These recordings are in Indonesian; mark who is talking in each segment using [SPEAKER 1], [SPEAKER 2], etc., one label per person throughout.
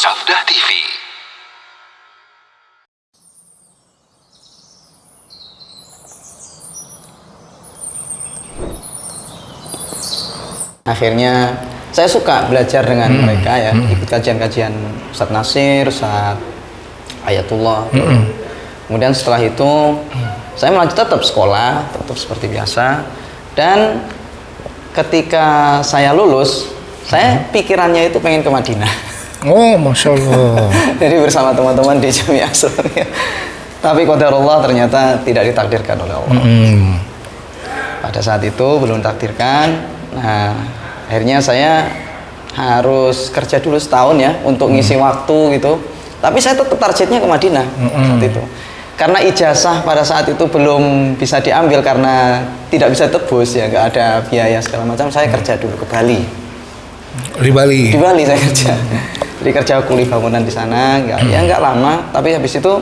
[SPEAKER 1] Sabda TV.
[SPEAKER 2] Akhirnya saya suka belajar dengan mereka ya, ikut kajian-kajian Ustadz Nasir, Ustadz Ayatullah. Kemudian setelah itu saya melanjut tetap sekolah, tetap seperti biasa. Dan ketika saya lulus, saya pikirannya itu pengen ke Madinah.
[SPEAKER 3] Oh, Masya Allah.
[SPEAKER 2] Jadi bersama teman-teman di Jamiah Asroriyah. Tapi qadarullah ternyata tidak ditakdirkan oleh Allah. Pada saat itu belum ditakdirkan. Nah, akhirnya saya harus kerja dulu setahun ya untuk ngisi waktu gitu. Tapi saya tetap targetnya ke Madinah saat itu. Karena ijazah pada saat itu belum bisa diambil karena tidak bisa tebus ya, nggak ada biaya segala macam. Saya kerja dulu ke Bali.
[SPEAKER 3] Di Bali.
[SPEAKER 2] Di Bali saya kerja. Jadi kerja kuli bangunan di sana, nggak lama. Tapi habis itu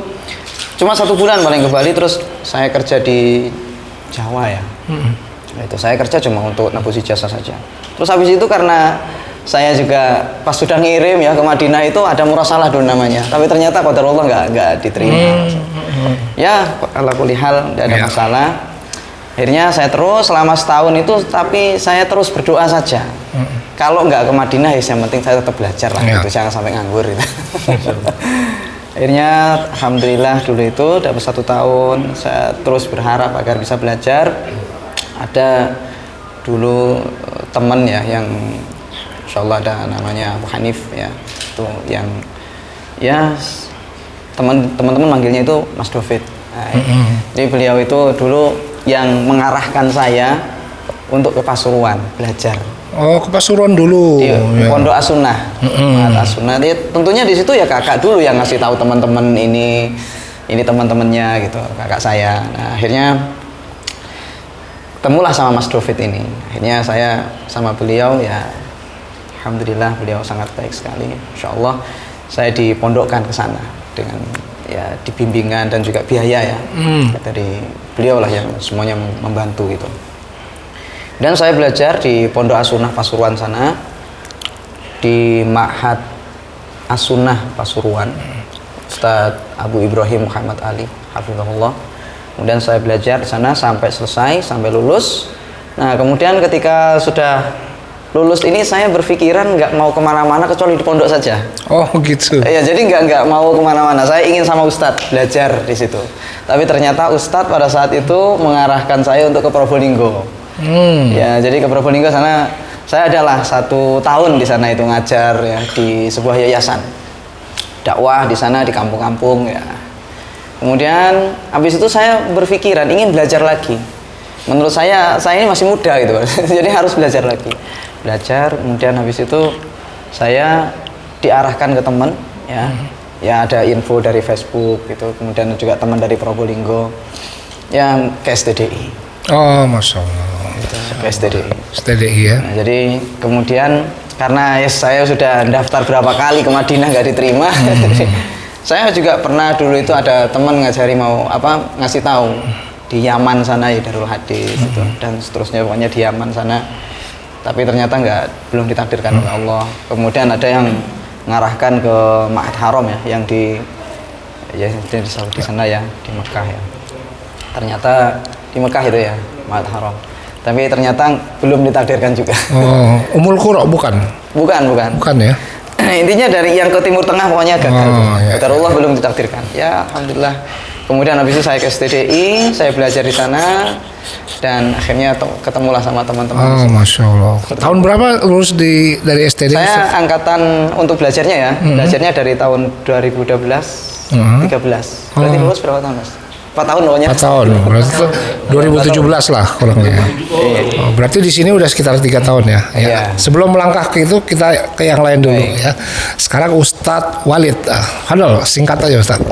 [SPEAKER 2] cuma 1 bulan paling ke Bali, terus saya kerja di Jawa ya. Nah, itu saya kerja cuma untuk nebus ijazah saja. Terus habis itu karena saya juga pas sudah ngirim ya ke Madinah itu ada murasalah dulu namanya. Tapi ternyata qadarullah nggak diterima. Ya, ala kulli hal tidak ada masalah. Akhirnya saya terus selama setahun itu, tapi saya terus berdoa saja. Kalau nggak ke Madinah ya yang penting saya tetap belajar lah gitu, jangan sampai nganggur gitu. Akhirnya alhamdulillah dulu itu dapat 1 tahun, saya terus berharap agar bisa belajar. Ada dulu teman ya yang insyaallah ada namanya Abu Hanif ya, itu yang ya teman-teman manggilnya itu Mas David. Nah, jadi beliau itu dulu yang mengarahkan saya untuk ke Pasuruan belajar.
[SPEAKER 3] Oh, ke Pasuruan dulu.
[SPEAKER 2] Di Pondok As-Sunnah. As-Sunnah. Tentunya di situ ya kakak dulu yang ngasih tahu teman-teman ini teman-temannya gitu, kakak saya. Nah, akhirnya ketemulah sama Mas David ini. Akhirnya saya sama beliau ya, alhamdulillah beliau sangat baik sekali. Insyaallah saya dipondokkan ke sana dengan ya dibimbingan dan juga biaya ya dari beliau lah yang semuanya membantu gitu. Dan saya belajar di Pondok As-Sunnah Pasuruan sana, di Ma'had As-Sunnah Pasuruan, Ustadz Abu Ibrahim Muhammad Ali hafizahullah. Kemudian saya belajar di sana sampai selesai, sampai lulus. Nah, kemudian ketika sudah lulus ini saya berpikiran nggak mau kemana-mana kecuali di pondok saja.
[SPEAKER 3] Oh, gitu.
[SPEAKER 2] Iya, jadi nggak mau kemana-mana. Saya ingin sama Ustadz belajar di situ. Tapi ternyata Ustadz pada saat itu mengarahkan saya untuk ke Probolinggo. Ya, jadi ke Probolinggo sana saya adalah 1 tahun di sana itu ngajar ya di sebuah yayasan dakwah di sana di kampung-kampung ya. Kemudian habis itu saya berpikiran ingin belajar lagi. Menurut saya ini masih muda gitu. Jadi harus belajar lagi. Belajar, kemudian habis itu saya diarahkan ke teman ya. Ya ada info dari Facebook gitu. Kemudian juga teman dari Probolinggo yang ke STDI.
[SPEAKER 3] Oh, Masya Allah.
[SPEAKER 2] Gitu, ke STDI.
[SPEAKER 3] STDI ya.
[SPEAKER 2] Nah, jadi kemudian karena ya saya sudah daftar berapa kali ke Madinah nggak diterima. Saya juga pernah dulu itu ada teman ngajari ngasih tahu di Yaman sana ya Darul Hadis gitu, dan seterusnya pokoknya di Yaman sana. Tapi ternyata belum ditakdirkan oleh Allah. Kemudian ada yang mengarahkan ke Ma'had Haram ya, yang di Saudi sana ya, di Mekah ya. Ternyata di Mekah itu ya Ma'had Haram. Tapi ternyata belum ditakdirkan juga.
[SPEAKER 3] Oh, Ummul Qura bukan?
[SPEAKER 2] Bukan
[SPEAKER 3] ya.
[SPEAKER 2] Intinya dari yang ke Timur Tengah pokoknya gagal. Qadarullah belum ditakdirkan. Ya, alhamdulillah. Kemudian habis itu saya ke STDI, saya belajar di sana dan akhirnya ketemulah sama teman-teman.
[SPEAKER 3] Oh, Masya Allah. Tahun berapa lulus dari STDI?
[SPEAKER 2] Saya angkatan untuk belajarnya ya. Belajarnya dari tahun 2012, 13. Berarti lulus berapa tahun, Mas? 4 tahun pokoknya.
[SPEAKER 3] 4 tahun. Berarti 2017 lah kurangnya. Oh, berarti di sini udah sekitar 3 tahun ya. Ya. Sebelum melangkah ke itu kita ke yang lain dulu ya. Sekarang Ustadz Walid. Halo, singkat aja Ustadz.